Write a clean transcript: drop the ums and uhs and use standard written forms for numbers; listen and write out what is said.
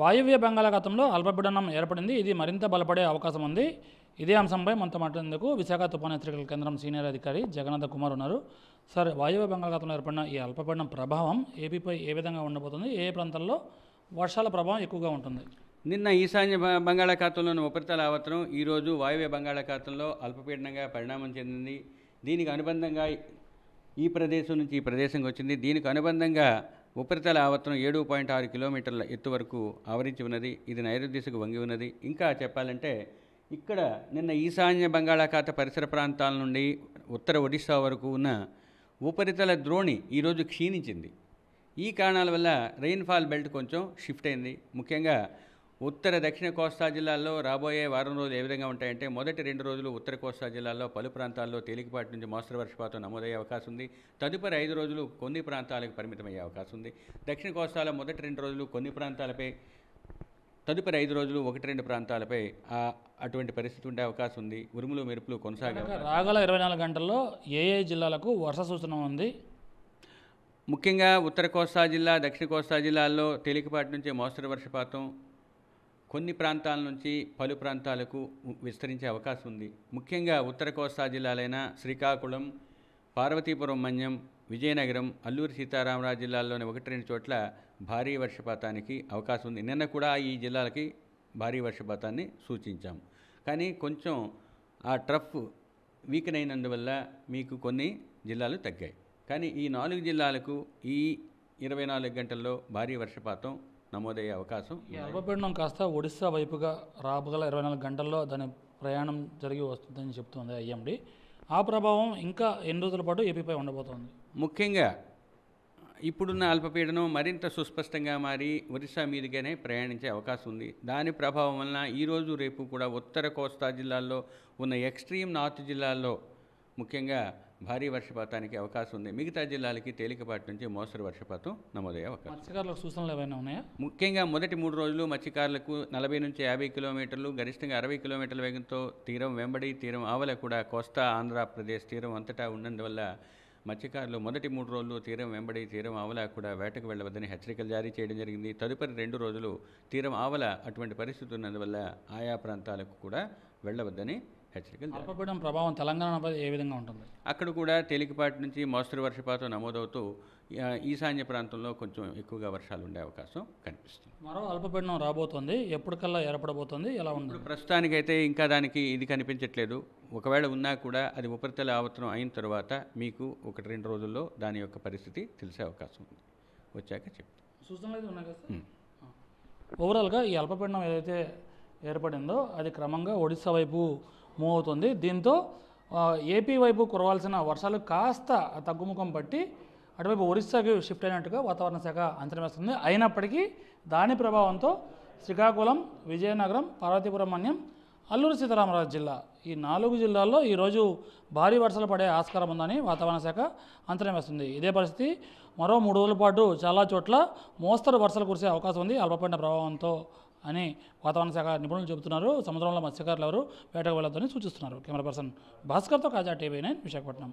వాయువ్య బంగాళాఖాతంలో అల్పపీడనం ఏర్పడింది. ఇది మరింత బలపడే అవకాశం ఉంది. ఇదే అంశంపై మనతో మాట్లాడేందుకు విశాఖ తుఫాను హెచ్చరికల కేంద్రం సీనియర్ అధికారి జగన్నాథ కుమార్ ఉన్నారు. సార్, వాయువ్య బంగాళాఖాతంలో ఏర్పడిన ఈ అల్పపీడనం ప్రభావం ఏపీపై ఏ విధంగా ఉండబోతుంది? ఏ ప్రాంతాల్లో వర్షాల ప్రభావం ఎక్కువగా ఉంటుంది? నిన్న ఈశాన్య బంగాళాఖాతంలోని ఉపరితల ఆవర్తనం ఈరోజు వాయువ్య బంగాళాఖాతంలో అల్పపీడనంగా పరిణామం చెందింది. దీనికి అనుబంధంగా ఈ ప్రదేశం నుంచి ఈ ప్రదేశంకి వచ్చింది. దీనికి అనుబంధంగా ఉపరితల ఆవర్తనం 7.6 కిలోమీటర్ల ఎత్తు వరకు ఆవరించి ఉన్నది. ఇది నైరుతి దిశకు వంగి ఉన్నది. ఇంకా చెప్పాలంటే ఇక్కడ నిన్న ఈశాన్య బంగాళాఖాత పరిసర ప్రాంతాల నుండి ఉత్తర ఒడిశా వరకు ఉన్న ఉపరితల ద్రోణి ఈరోజు క్షీణించింది. ఈ కారణాల వల్ల రెయిన్ఫాల్ బెల్ట్ కొంచెం షిఫ్ట్ అయింది. ముఖ్యంగా ఉత్తర దక్షిణ కోస్తా జిల్లాల్లో రాబోయే వారం రోజులు ఏ విధంగా ఉంటాయంటే, మొదటి 2 రోజులు ఉత్తర కోస్తా జిల్లాల్లో పలు ప్రాంతాల్లో తేలికపాటి నుంచి మోస్తరు వర్షపాతం నమోదయ్యే అవకాశం ఉంది. తదుపరి 5 రోజులు కొన్ని ప్రాంతాలకు పరిమితమయ్యే అవకాశం ఉంది. దక్షిణ కోస్తాలో మొదటి 2 రోజులు కొన్ని ప్రాంతాలపై, తదుపరి 5 రోజులు 1-2 ప్రాంతాలపై అటువంటి పరిస్థితి ఉండే అవకాశం ఉంది. ఉరుములు మెరుపులు కొనసాగే రాగల 24 గంటల్లో ఏ జిల్లాలకు వర్ష సూచన ఉంది? ముఖ్యంగా ఉత్తర కోస్తా జిల్లా, దక్షిణ కోస్తా జిల్లాల్లో తేలికపాటి నుంచి మోస్తరు వర్షపాతం కొన్ని ప్రాంతాల నుంచి పలు ప్రాంతాలకు విస్తరించే అవకాశం ఉంది. ముఖ్యంగా ఉత్తర కోస్తా జిల్లాలైన శ్రీకాకుళం, పార్వతీపురం మన్యం, విజయనగరం, అల్లూరి సీతారామరాజు జిల్లాల్లోని 1-2 చోట్ల భారీ వర్షపాతానికి అవకాశం ఉంది. నిన్న కూడా ఈ జిల్లాలకి భారీ వర్షపాతాన్ని సూచించాం. కానీ కొంచెం ఆ ట్రఫ్ వీకెన్ అయినందువల్ల మీకు కొన్ని జిల్లాలు తగ్గాయి. కానీ ఈ 4 జిల్లాలకు ఈ 24 గంటల్లో భారీ వర్షపాతం నమోదయ్యే అవకాశం. ఈ అల్పపీడనం కాస్త ఒడిశా వైపుగా రాగల 24 గంటల్లో దాని ప్రయాణం జరిగి వస్తుందని చెప్తుంది ఐఎండీ. ఆ ప్రభావం ఇంకా ఎన్ని రోజుల పాటు ఏపీపై ఉండబోతోంది? ముఖ్యంగా ఇప్పుడున్న అల్పపీడనం మరింత సుస్పష్టంగా మారి ఒరిస్సా మీదుగానే ప్రయాణించే అవకాశం ఉంది. దాని ప్రభావం వలన ఈరోజు రేపు కూడా ఉత్తర కోస్తా జిల్లాల్లో ఉన్న ఎక్స్ట్రీమ్ నార్త్ జిల్లాల్లో ముఖ్యంగా భారీ వర్షపాతానికి అవకాశం ఉంది. మిగతా జిల్లాలకి తేలికపాటి నుంచి మోస్తరు వర్షపాతం నమోదయ్యే అవకాశం. మత్స్యకారులకు సూచనలు ఏమైనా ఉన్నాయా? ముఖ్యంగా మొదటి 3 రోజులు మత్స్యకారులకు 40 నుంచి 50 కిలోమీటర్లు, గరిష్టంగా 60 కిలోమీటర్ల వేగంతో తీరం వెంబడి తీరం ఆవల కూడా కోస్తా ఆంధ్రప్రదేశ్ తీరం అంతటా ఉన్నందువల్ల మత్స్యకారులు మొదటి 3 రోజులు తీరం వెంబడి తీరం ఆవల కూడా వేటకు వెళ్ళవద్దని హెచ్చరికలు జారీ చేయడం జరిగింది. తదుపరి 2 రోజులు తీరం ఆవల అటువంటి పరిస్థితి ఉన్నందువల్ల ఆయా ప్రాంతాలకు కూడా వెళ్ళవద్దని హెచ్చరికలు. అల్పపీడనం ప్రభావం తెలంగాణపై ఏ విధంగా ఉంటుంది? అక్కడ కూడా తేలికపాటి నుంచి మోస్తరు వర్షపాతం నమోదవుతూ ఈశాన్య ప్రాంతంలో కొంచెం ఎక్కువగా వర్షాలు ఉండే అవకాశం కనిపిస్తుంది. మరో అల్పపీడనం రాబోతోంది. ఎప్పటికల్లా ఏర్పడబోతోంది? ఎలా ఉంటుంది? ప్రస్తుతానికైతే ఇంకా దానికి ఇది కనిపించట్లేదు. ఒకవేళ ఉన్నా కూడా అది ఉపరితల ఆవర్తనం అయిన తర్వాత మీకు 1-2 రోజుల్లో దాని యొక్క పరిస్థితి తెలిసే అవకాశం ఉంది. వచ్చాక చెప్తాం. సూచనలు అయితే ఉన్నాయి కదా? ఓవరాల్గా ఈ అల్పపీడనం ఏదైతే ఏర్పడిందో అది క్రమంగా ఒడిశా వైపు మూవ్ అవుతుంది. దీంతో ఏపీ వైపు కురవాల్సిన వర్షాలు కాస్త తగ్గుముఖం పట్టి అటువైపు ఒరిస్సాకి షిఫ్ట్ అయినట్టుగా వాతావరణ శాఖ అంచనా వేస్తుంది. అయినప్పటికీ దాని ప్రభావంతో శ్రీకాకుళం, విజయనగరం, పార్వతీపురం మన్యం, అల్లూరి సీతారామరాజు జిల్లా ఈ 4 జిల్లాల్లో ఈరోజు భారీ వర్షాలు పడే ఆస్కారం ఉందని వాతావరణ శాఖ అంచనా వేస్తుంది. ఇదే పరిస్థితి మరో 3 రోజుల పాటు చాలా చోట్ల మోస్తరు వర్షాలు కురిసే అవకాశం ఉంది అల్పపీడన ప్రభావంతో అని వాతావరణ శాఖ నిపుణులు చెబుతున్నారు. సముద్రంలో మత్స్యకారులు ఎవరు వేటకు వెళ్ళొద్దని సూచిస్తున్నారు. కెమెరా పర్సన్ భాస్కర్తో కాజా TV9 విశాఖపట్నం.